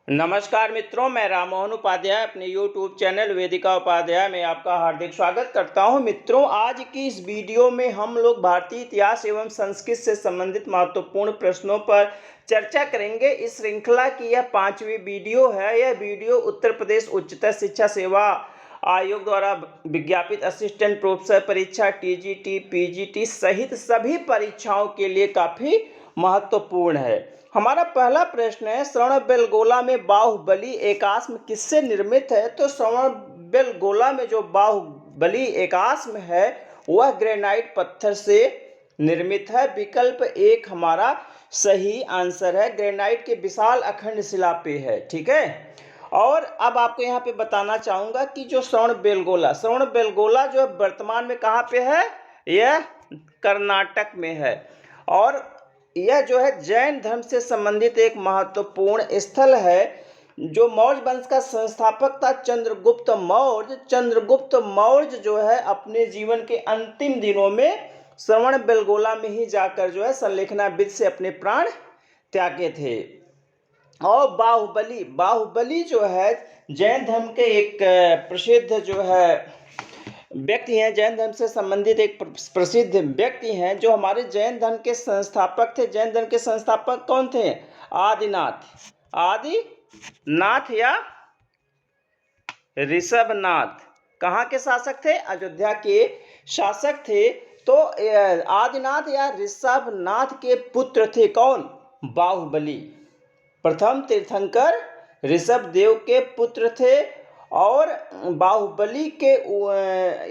नमस्कार मित्रों, मैं राम मोहन उपाध्याय अपने YouTube चैनल वेदिका उपाध्याय में आपका हार्दिक स्वागत करता हूं। मित्रों, आज की इस वीडियो में हम लोग भारतीय इतिहास एवं संस्कृत से संबंधित महत्वपूर्ण प्रश्नों पर चर्चा करेंगे। इस श्रृंखला की यह 5वीं वीडियो है। यह वीडियो उत्तर प्रदेश उच्चतर शिक्षा सेवा आयोग द्वारा विज्ञापित असिस्टेंट प्रोफेसर परीक्षा TGT, PGT सहित सभी परीक्षाओं के लिए काफ़ी महत्वपूर्ण है। हमारा पहला प्रश्न है, श्रवणबेलगोला में बाहुबली एकाश्म किससे निर्मित है? तो श्रवणबेलगोला में जो बाहुबली एकाश्म है वह ग्रेनाइट पत्थर से निर्मित है। विकल्प 1 हमारा सही आंसर है, ग्रेनाइट के विशाल अखंड शिला पे है। ठीक है, और अब आपको यहाँ पे बताना चाहूँगा कि जो श्रवणबेलगोला जो वर्तमान में कहाँ पे है? यह कर्नाटक में है और यह जो है जैन धर्म से संबंधित एक महत्वपूर्ण स्थल है। जो मौर्य वंश का संस्थापक था चंद्रगुप्त मौर्य जो है अपने जीवन के अंतिम दिनों में श्रवणबेलगोला में ही जाकर जो है संलेखनाविद से अपने प्राण त्यागे थे। और बाहुबली जो है जैन धर्म के एक प्रसिद्ध जो है व्यक्ति हैं, जैन धर्म से संबंधित एक प्रसिद्ध व्यक्ति हैं जो हमारे जैन धर्म के संस्थापक थे। जैन धर्म के संस्थापक कौन थे? आदिनाथ या ऋषभनाथ। कहाँ के शासक थे? अयोध्या के शासक थे। तो आदिनाथ या ऋषभनाथ के पुत्र थे कौन? बाहुबली। प्रथम तीर्थंकर ऋषभदेव के पुत्र थे और बाहुबली के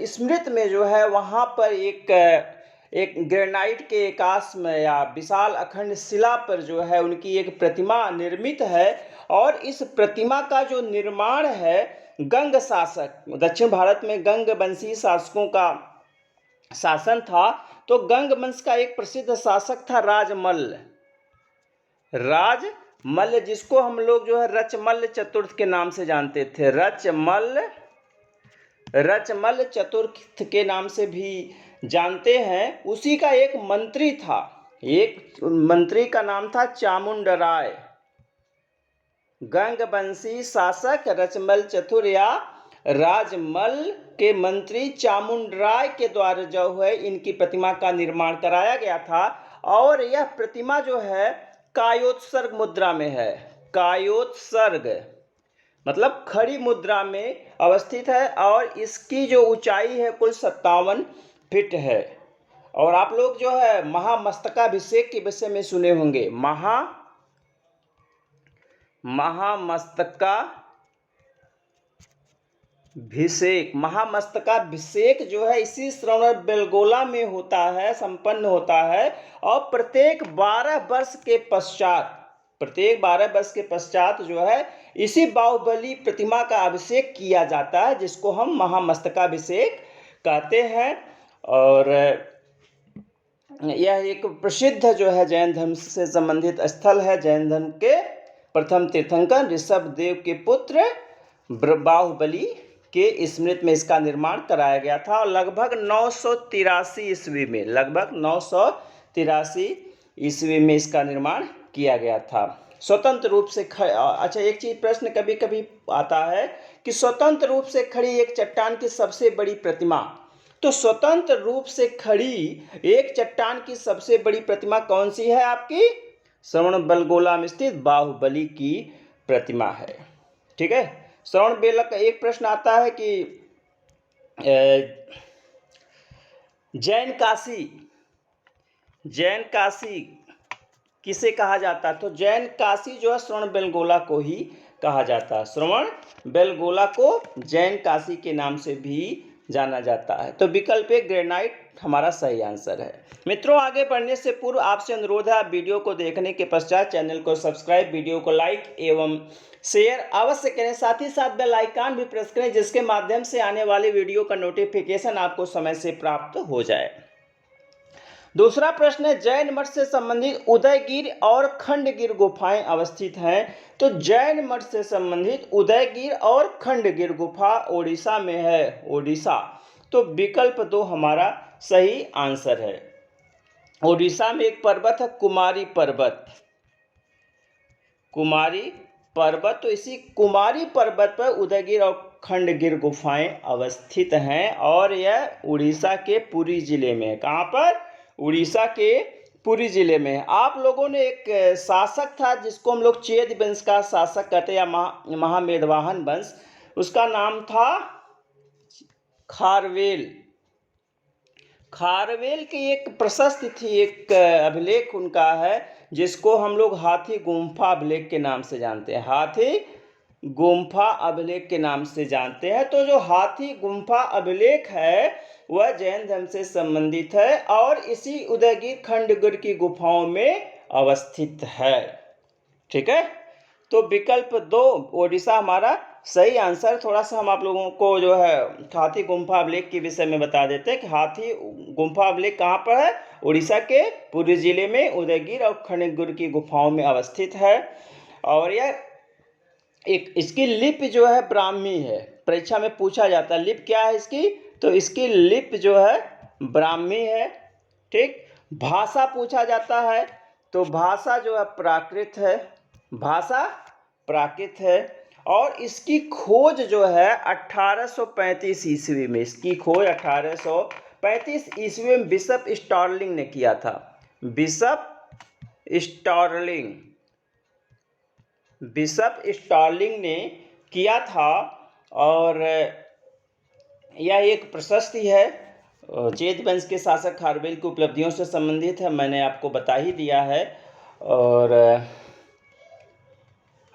स्मृति में जो है वहाँ पर एक ग्रेनाइट के एकाश्म या विशाल अखंड शिला पर जो है उनकी एक प्रतिमा निर्मित है। और इस प्रतिमा का जो निर्माण है गंग शासक, दक्षिण भारत में गंग वंशी शासकों का शासन था। तो गंग वंश का एक प्रसिद्ध शासक था राजमल्ल, जिसको हम लोग जो है रचमल्ल चतुर्थ के नाम से जानते थे। रचमल्ल चतुर्थ के नाम से भी जानते हैं। उसी का एक मंत्री था, एक मंत्री का नाम था चामुंडराय। गंगवंशी शासक रचमल चतुर या राजमल के मंत्री चामुंडराय के द्वारा जो है इनकी प्रतिमा का निर्माण कराया गया था। और यह प्रतिमा जो है कायोत्सर्ग मुद्रा में है। कायोत्सर्ग मतलब खड़ी मुद्रा में अवस्थित है और इसकी जो ऊंचाई है कुल 57 फीट है। और आप लोग जो है महामस्तकाभिषेक के विषय में सुने होंगे। महामस्तकाभिषेक जो है इसी श्रवणबेलगोला में होता है, संपन्न होता है। और प्रत्येक 12 वर्ष के पश्चात जो है इसी बाहुबली प्रतिमा का अभिषेक किया जाता है, जिसको हम महामस्तकाभिषेक कहते हैं। और यह एक प्रसिद्ध जो है जैन धर्म से संबंधित स्थल है। जैन धर्म के प्रथम तीर्थंकर ऋषभदेव के पुत्र बाहुबली के स्मृति में इसका निर्माण कराया गया था। और लगभग 983 ईस्वी में इसका निर्माण किया गया था। स्वतंत्र रूप से अच्छा, एक चीज प्रश्न कभी कभी आता है कि स्वतंत्र रूप से खड़ी एक चट्टान की सबसे बड़ी प्रतिमा। तो स्वतंत्र रूप से खड़ी एक चट्टान की सबसे बड़ी प्रतिमा कौन सी है? आपकी श्रवणबेलगोला में स्थित बाहुबली की प्रतिमा है। ठीक है, श्रवणबेला का एक प्रश्न आता है कि जैन काशी किसे कहा जाता है? तो जैन काशी जो है श्रवणबेलगोला को ही कहा जाता है। श्रवणबेलगोला को जैन काशी के नाम से भी जाना जाता है। तो विकल्प 1 ग्रेनाइट हमारा सही आंसर है। मित्रों, आगे बढ़ने से पूर्व आपसे अनुरोध है, आप वीडियो को देखने के पश्चात चैनल को सब्सक्राइब, वीडियो को लाइक एवं शेयर अवश्य करें। साथ ही साथ बेल आइकन भी प्रेस करें, जिसके माध्यम से आने वाली वीडियो का नोटिफिकेशन आपको समय से प्राप्त हो जाए। दूसरा प्रश्न है, जैन मठ से संबंधित उदयगिर और खंडगिर गुफाएं अवस्थित हैं। तो जैन मठ से संबंधित उदयगिर और खंडगिर गुफा ओडिशा में है। ओडिशा। तो विकल्प 2 हमारा सही आंसर है। ओडिशा में एक पर्वत है कुमारी पर्वत, तो इसी कुमारी पर्वत पर उदयगिरि और खंडगिर गुफाएं अवस्थित हैं और यह उड़ीसा के पुरी जिले में है। कहाँ पर? उड़ीसा के पुरी जिले में। आप लोगों ने एक शासक था जिसको हम लोग चेद वंश का शासक कहते हैं या महामेघवाहन वंश, उसका नाम था खारवेल। खारवेल की एक प्रशस्ति थी, एक अभिलेख उनका है जिसको हम लोग हाथी गुम्फा अभिलेख के नाम से जानते हैं। हाथी गुम्फा अभिलेख के नाम से जानते हैं। तो जो हाथी गुम्फा अभिलेख है वह जैन धर्म से संबंधित है और इसी उदयगिरि खंडगिर की गुफाओं में अवस्थित है। ठीक है, तो विकल्प 2 ओडिशा हमारा सही आंसर। थोड़ा सा हम आप लोगों को जो है हाथी गुम्फा अभिलेख के विषय में बता देते हैं कि हाथी गुम्फा अभिलेख कहाँ पर है? उड़ीसा के पुरी जिले में उदयगिरि और खंडगिर की गुफाओं में अवस्थित है। और यह एक इसकी लिपि जो है ब्राह्मी है। परीक्षा में पूछा जाता है लिपि क्या है इसकी, तो इसकी लिपि जो है ब्राह्मी है। ठीक, भाषा पूछा जाता है तो भाषा जो है प्राकृत है, भाषा प्राकृत है। और इसकी खोज जो है 1835 ईस्वी में, इसकी खोज 1835 ईस्वी में बिशप स्टार्लिंग ने किया था। बिशप स्टार्लिंग ने किया था और यह एक प्रशस्ति है। चेद वंश के शासक खारवेल की उपलब्धियों से संबंधित है, मैंने आपको बता ही दिया है। और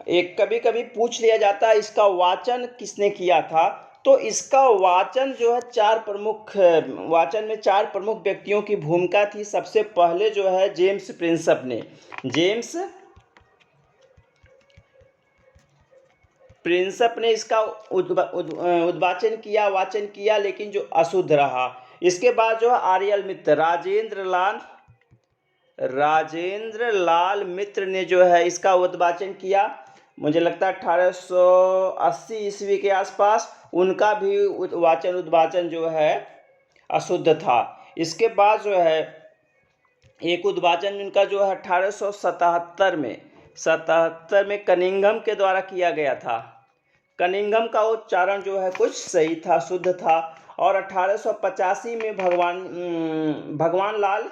एक कभी कभी पूछ लिया जाता है इसका वाचन किसने किया था, तो इसका वाचन जो है वाचन में 4 प्रमुख व्यक्तियों की भूमिका थी। सबसे पहले जो है जेम्स प्रिंसप ने इसका वाचन किया लेकिन जो अशुद्ध रहा। इसके बाद जो है आर्यल मित्र राजेंद्र लाल मित्र ने जो है इसका उद्वाचन किया। मुझे लगता है 1880 ईस्वी के आसपास उनका भी उद्वाचन जो है अशुद्ध था। इसके बाद जो है एक उद्वाचन इनका जो है 1877 में कनिंघम के द्वारा किया गया था। कनिंघम का उच्चारण जो है कुछ सही था, शुद्ध था। और 1885 में भगवान लाल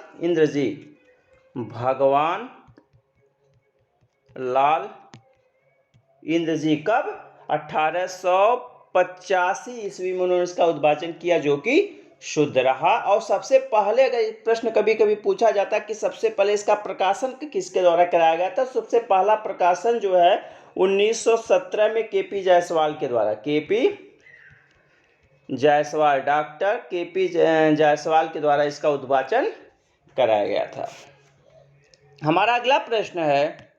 इंद्र जी कब? 1885 ईस्वी में उन्होंने इसका उद्वाचन किया जो कि शुद्ध रहा। और सबसे पहले अगर प्रश्न कभी कभी पूछा जाता है कि सबसे पहले इसका प्रकाशन किसके द्वारा कराया गया था, सबसे पहला प्रकाशन जो है 1917 में केपी जायसवाल के द्वारा, डॉक्टर केपी जायसवाल के द्वारा इसका उद्वाचन कराया गया था। हमारा अगला प्रश्न है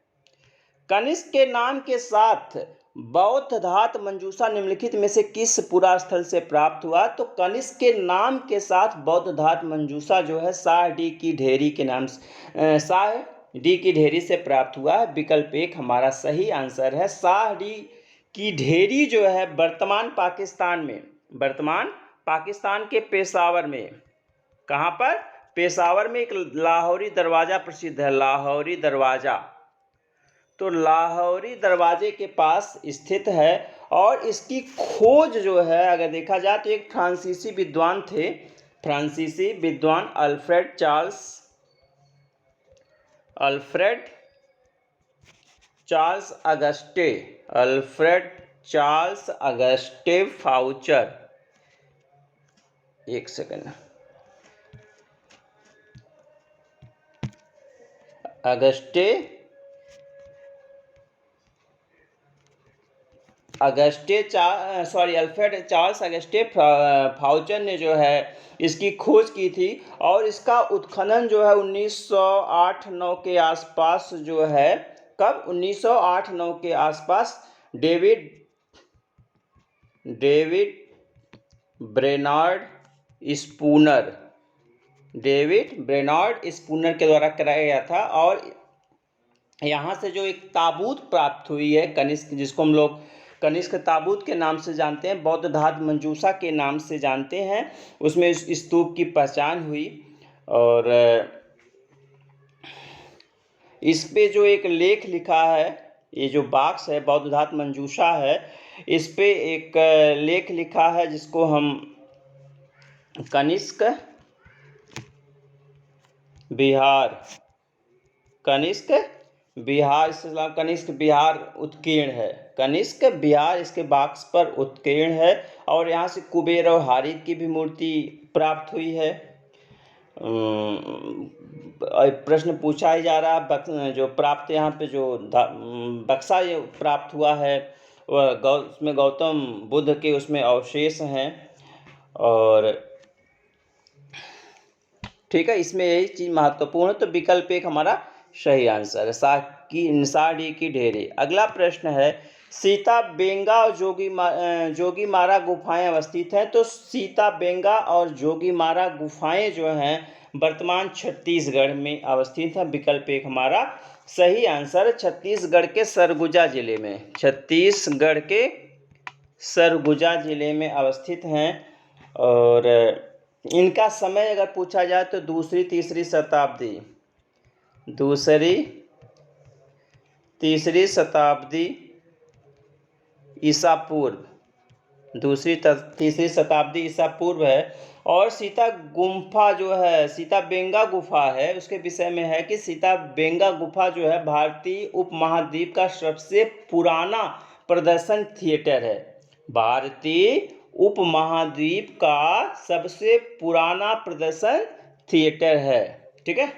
कनिष्क के नाम के साथ बौद्ध धात मंजूषा निम्नलिखित में से किस पुरा स्थल से प्राप्त हुआ? तो कनिष्क के नाम के साथ बौद्ध धात मंजूषा जो है शाह डी की ढेरी से प्राप्त हुआ है। विकल्प 1 हमारा सही आंसर है। शाह डी की ढेरी जो है वर्तमान पाकिस्तान के पेशावर में, कहाँ पर? पेशावर में एक लाहौरी दरवाज़ा प्रसिद्ध है, लाहौरी दरवाज़ा। तो लाहौरी दरवाजे के पास स्थित है। और इसकी खोज जो है अगर देखा जाए तो एक फ्रांसीसी विद्वान थे, अल्फ्रेड चार्ल्स अगस्टे फाउचर। एक सेकंड, अल्फ्रेड चार्ल्स अगस्टे फाउचर ने जो है इसकी खोज की थी। और इसका उत्खनन जो है 1908-9 के आसपास जो है, कब? 1908-9 के आसपास डेविड ब्रेनार्ड स्पूनर के द्वारा कराया गया था। और यहाँ से जो एक ताबूत प्राप्त हुई है कनिष्क, जिसको हम लोग कनिष्क ताबूत के नाम से जानते हैं, बौद्ध धात मंजूषा के नाम से जानते हैं, उसमें इस स्तूप की पहचान हुई। और इस पे जो एक लेख लिखा है ये जो बॉक्स है बौद्धधात मंजूषा है, इस पे एक लेख लिखा है जिसको हम कनिष्क बिहार, कनिष्क बिहार, कनिष्क बिहार उत्कीर्ण है, कनिष्क बिहार इसके बॉक्स पर उत्कीर्ण है। और यहाँ से कुबेर और हारित की भी मूर्ति प्राप्त हुई है। प्रश्न पूछा ही जा रहा है, जो प्राप्त यहाँ पे जो बक्सा ये प्राप्त हुआ है वह उसमें गौतम बुद्ध के उसमें अवशेष हैं। और ठीक है, इसमें यही चीज़ महत्वपूर्ण है। तो विकल्प एक हमारा सही आंसर है, साड़ी की ढेरी। अगला प्रश्न है, सीता बेंगा और जोगीमारा गुफाएं अवस्थित हैं। तो सीता बेंगा और जोगीमारा गुफाएं जो हैं वर्तमान छत्तीसगढ़ में अवस्थित हैं। विकल्प एक हमारा सही आंसर है, छत्तीसगढ़ के सरगुजा जिले में, छत्तीसगढ़ के सरगुजा जिले में अवस्थित हैं। और इनका समय अगर पूछा जाए तो दूसरी तीसरी शताब्दी ईसा पूर्व, दूसरी तीसरी शताब्दी ईसा पूर्व है। और सीता गुम्फा जो है, सीता बेंगा गुफा है, उसके विषय में है कि सीता बेंगा गुफा जो है भारतीय उपमहाद्वीप का सबसे पुराना प्रदर्शन थिएटर है, भारतीय उपमहाद्वीप का सबसे पुराना प्रदर्शन थिएटर है। ठीक है,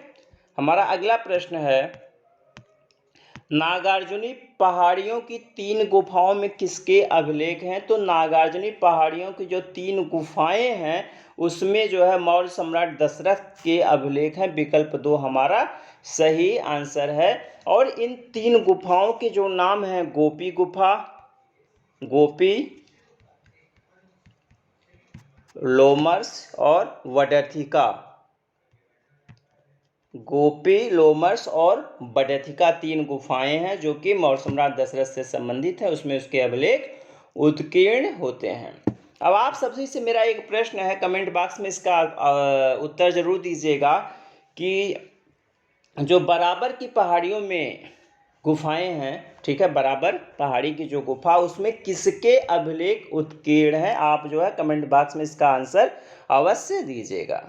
हमारा अगला प्रश्न है, नागार्जुनी पहाड़ियों की 3 गुफाओं में किसके अभिलेख हैं। तो नागार्जुनी पहाड़ियों की जो 3 गुफाएं हैं उसमें जो है मौर्य सम्राट दशरथ के अभिलेख हैं। विकल्प 2 हमारा सही आंसर है। और इन 3 गुफाओं के जो नाम हैं, गोपी गुफा, गोपी, लोमर्स और वडथिका, गोपी, लोमर्स और बडथिका 3 गुफाएं हैं जो कि मौर्य सम्राट दशरथ से संबंधित है, उसमें उसके अभिलेख उत्कीर्ण होते हैं। अब आप सबसे से मेरा एक प्रश्न है, कमेंट बॉक्स में इसका उत्तर जरूर दीजिएगा कि जो बराबर की पहाड़ियों में गुफाएं हैं, ठीक है, बराबर पहाड़ी की जो गुफा उसमें किसके अभिलेख उत्कीर्ण है, आप जो है कमेंट बॉक्स में इसका आंसर अवश्य दीजिएगा।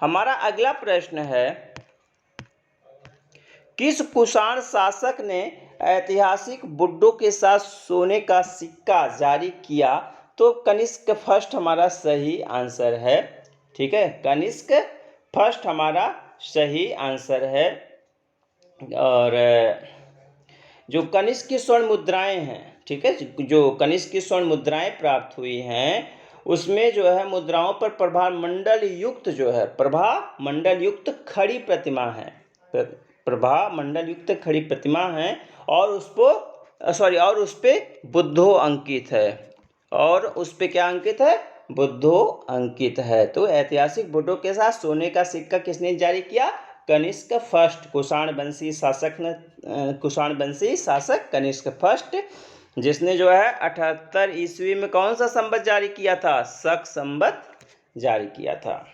हमारा अगला प्रश्न है, किस कुषाण शासक ने ऐतिहासिक बुड्डो के साथ सोने का सिक्का जारी किया। तो कनिष्क फर्स्ट हमारा सही आंसर है। ठीक है, कनिष्क फर्स्ट हमारा सही आंसर है। और जो कनिष्क की स्वर्ण मुद्राएं हैं, ठीक है, जो कनिष्क की स्वर्ण मुद्राएं प्राप्त हुई हैं उसमें जो है मुद्राओं पर प्रभामंडल युक्त जो है प्रभामंडल युक्त खड़ी प्रतिमा है, प्रभामंडल युक्त खड़ी प्रतिमा है। और उस पे बुद्धो अंकित है, और उस पे क्या अंकित है, बुद्धो अंकित है। तो ऐतिहासिक बुड्डो के साथ सोने का सिक्का किसने जारी किया, कनिष्क फर्स्ट, कुषाण वंशी शासक कनिष्क फर्स्ट, जिसने जो है 78 ईस्वी में कौन सा संवत जारी किया था, शक संवत जारी किया था।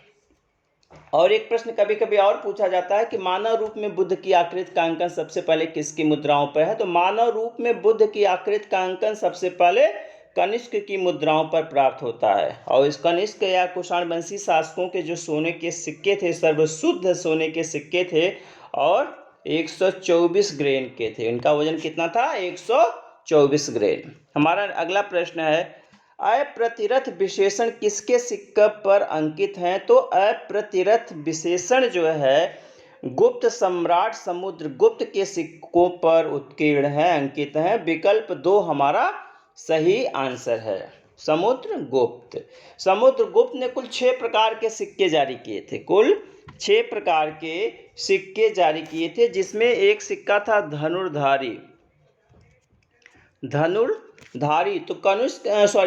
और एक प्रश्न कभी कभी और पूछा जाता है कि मानव रूप में बुद्ध की आकृति का अंकन सबसे पहले किसकी मुद्राओं पर है। तो मानव रूप में बुद्ध की आकृति का अंकन सबसे पहले कनिष्क की मुद्राओं पर प्राप्त होता है। और इस कनिष्क या कुषाण वंशी शासकों के जो सोने के सिक्के थे, सर्वशुद्ध सोने के सिक्के थे और 124 ग्रेन के थे। उनका वजन कितना था, 124 ग्रेन। हमारा अगला प्रश्न है, अप्रतिरथ विशेषण किसके सिक्के पर अंकित हैं। तो अप्रतिरथ विशेषण जो है गुप्त सम्राट समुद्रगुप्त के सिक्कों पर उत्कीर्ण है, अंकित है। विकल्प 2 हमारा सही आंसर है, समुद्रगुप्त ने कुल 6 प्रकार के सिक्के जारी किए थे, कुल 6 प्रकार के सिक्के जारी किए थे, जिसमें एक सिक्का था धनुर्धारी। तो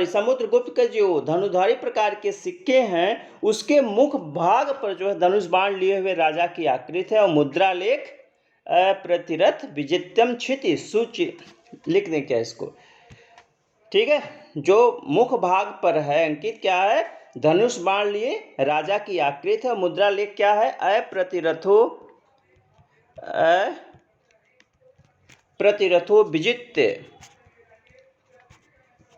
समुद्रगुप्त के जो धनुर्धारी प्रकार के सिक्के हैं उसके मुख भाग पर जो है धनुष बाण लिए हुए राजा की आकृति है। और मुद्रा लेख अप्रतिरथ विजित्यम क्षिति सूचि, लिख दें क्या इसको, ठीक है, जो मुख भाग पर है अंकित क्या है, धनुष बाण लिए राजा की आकृति है। मुद्रा लेख क्या है, प्रतिरथो विजित्य,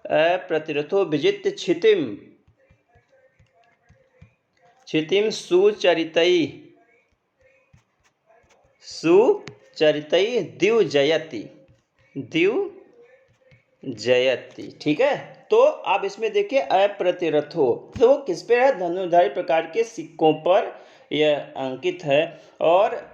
अप्रतिरथो विजित्य क्षितिम, क्षितिम सुचरितैः, सुचरितैः द्विजयति, द्विजयति। ठीक है, तो आप इसमें देखिए अप्रतिरथो, तो किस पे है? धनुर्धारी प्रकार के सिक्कों पर यह अंकित है। और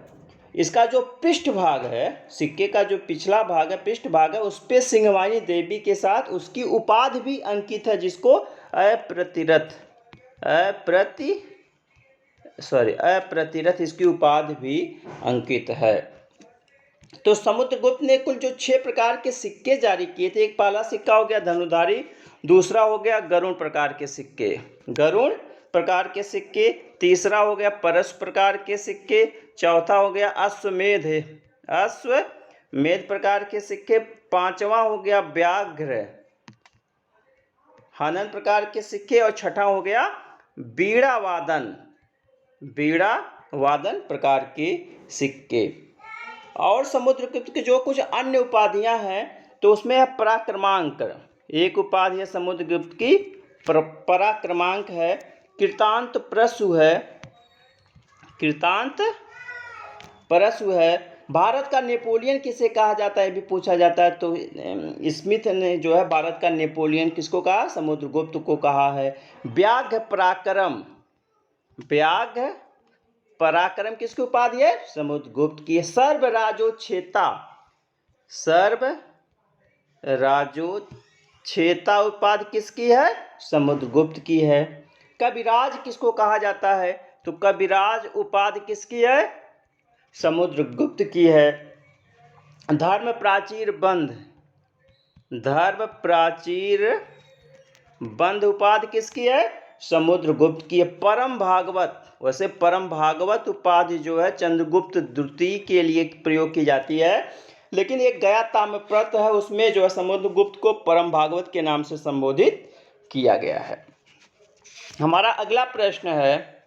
इसका जो पृष्ठ भाग है, सिक्के का जो पिछला भाग है, पृष्ठ भाग है, उस पे सिंहवाहिनी देवी के साथ उसकी उपाधि भी अंकित है, जिसको अप्रतिरथ, अप्रतिरथ इसकी उपाधि भी अंकित है। तो समुद्रगुप्त ने कुल जो 6 प्रकार के सिक्के जारी किए थे, एक पहला सिक्का हो गया धनुधारी, दूसरा हो गया गरुण प्रकार के सिक्के, गरुण प्रकार के सिक्के, तीसरा हो गया परश प्रकार के सिक्के, चौथा हो गया अश्वमेध प्रकार के सिक्के, पांचवा हो गया व्याघ्र हनन प्रकार के सिक्के, और छठा हो गया बीड़ा वादन प्रकार के सिक्के। और समुद्रगुप्त की जो कुछ अन्य उपाधियां हैं, तो उसमें है पराक्रमांक, एक उपाधि है समुद्रगुप्त की पराक्रमांक है, कृतांत परशु है, भारत का नेपोलियन किसे कहा जाता है भी पूछा जाता है, तो स्मिथ ने जो है भारत का नेपोलियन किसको कहा? समुद्रगुप्त को कहा है। व्याघ्र पराक्रम किसकी उपाधि है? समुद्रगुप्त की। सर्वराजोच्छेता उपाधि किसकी है? समुद्रगुप्त की है। कविराज किसको कहा जाता है? तो कविराज उपाधि किसकी है? समुद्रगुप्त की है। धर्म प्राचीर बंध उपाधि किसकी है? समुद्रगुप्त की है। परम भागवत उपाधि जो है चंद्रगुप्त द्वितीय के लिए प्रयोग की जाती है, लेकिन एक गया ताम्रपत्र है, उसमें जो है समुद्रगुप्त को परम भागवत के नाम से संबोधित किया गया है। हमारा अगला प्रश्न है,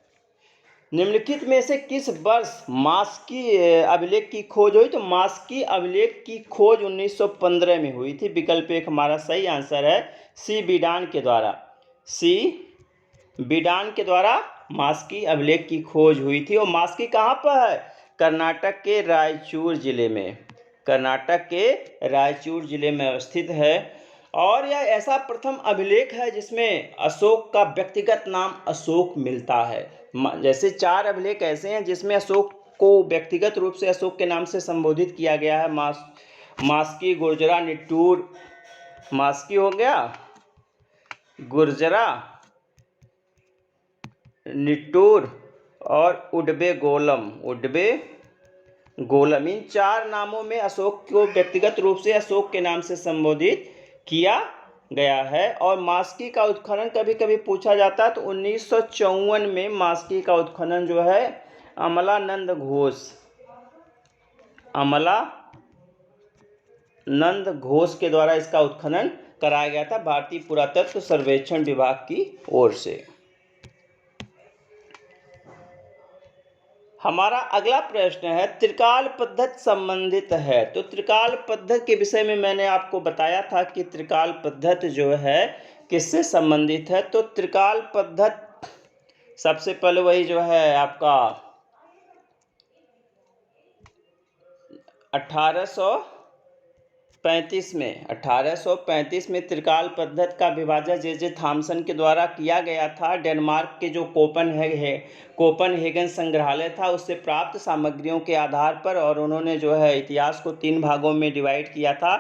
निम्नलिखित में से किस वर्ष मास्की अभिलेख की खोज हुई? तो मास्की अभिलेख की खोज 1915 में हुई थी। विकल्प एक हमारा सही आंसर है, सी बीडान के द्वारा मास्की अभिलेख की खोज हुई थी। और मास्की कहाँ पर है? कर्नाटक के रायचूर जिले में अवस्थित है। और यह ऐसा प्रथम अभिलेख है जिसमें अशोक का व्यक्तिगत नाम अशोक मिलता है। जैसे 4 अभिलेख ऐसे हैं जिसमें अशोक को व्यक्तिगत रूप से अशोक के नाम से संबोधित किया गया है। मास्की, गुर्जरा, निट्टूर, मास्की हो गया, गुर्जरा, निट्टूर और उडबे गोलम, इन 4 नामों में अशोक को व्यक्तिगत रूप से अशोक के नाम से संबोधित किया गया है। और मास्की का उत्खनन कभी कभी पूछा जाता है, तो 1954 में मास्की का उत्खनन जो है अमलानंद घोष के द्वारा इसका उत्खनन कराया गया था, भारतीय पुरातत्व सर्वेक्षण विभाग की ओर से। हमारा अगला प्रश्न है, त्रिकाल पद्धति संबंधित है। तो त्रिकाल पद्धति के विषय में मैंने आपको बताया था कि त्रिकाल पद्धति जो है किससे संबंधित है। तो त्रिकाल पद्धति सबसे पहले वही जो है आपका 1835 में त्रिकाल पद्धति का विभाजन जे थॉमसन के द्वारा किया गया था। डेनमार्क के जो कोपनहेगन संग्रहालय था उससे प्राप्त सामग्रियों के आधार पर, और उन्होंने जो है इतिहास को 3 भागों में डिवाइड किया था।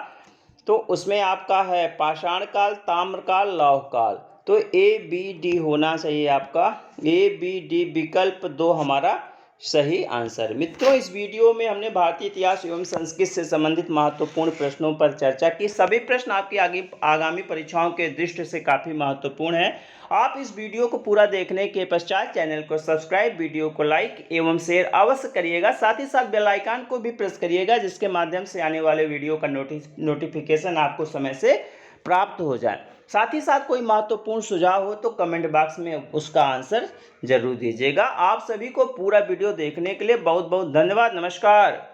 तो उसमें आपका है पाषाण काल, ताम्रकाल, लौह काल। तो ABD होना चाहिए आपका, ABD विकल्प 2 हमारा सही आंसर। मित्रों, इस वीडियो में हमने भारतीय इतिहास एवं संस्कृति से संबंधित महत्वपूर्ण प्रश्नों पर चर्चा की। सभी प्रश्न आपकी आगामी परीक्षाओं के दृष्टि से काफ़ी महत्वपूर्ण है। आप इस वीडियो को पूरा देखने के पश्चात चैनल को सब्सक्राइब, वीडियो को लाइक एवं शेयर अवश्य करिएगा। साथ ही साथ बेल आइकन को भी प्रेस करिएगा, जिसके माध्यम से आने वाले वीडियो का नोटिफिकेशन आपको समय से प्राप्त हो जाए। साथ ही साथ कोई महत्वपूर्ण सुझाव हो तो कमेंट बॉक्स में उसका आंसर जरूर दीजिएगा। आप सभी को पूरा वीडियो देखने के लिए बहुत बहुत धन्यवाद। नमस्कार।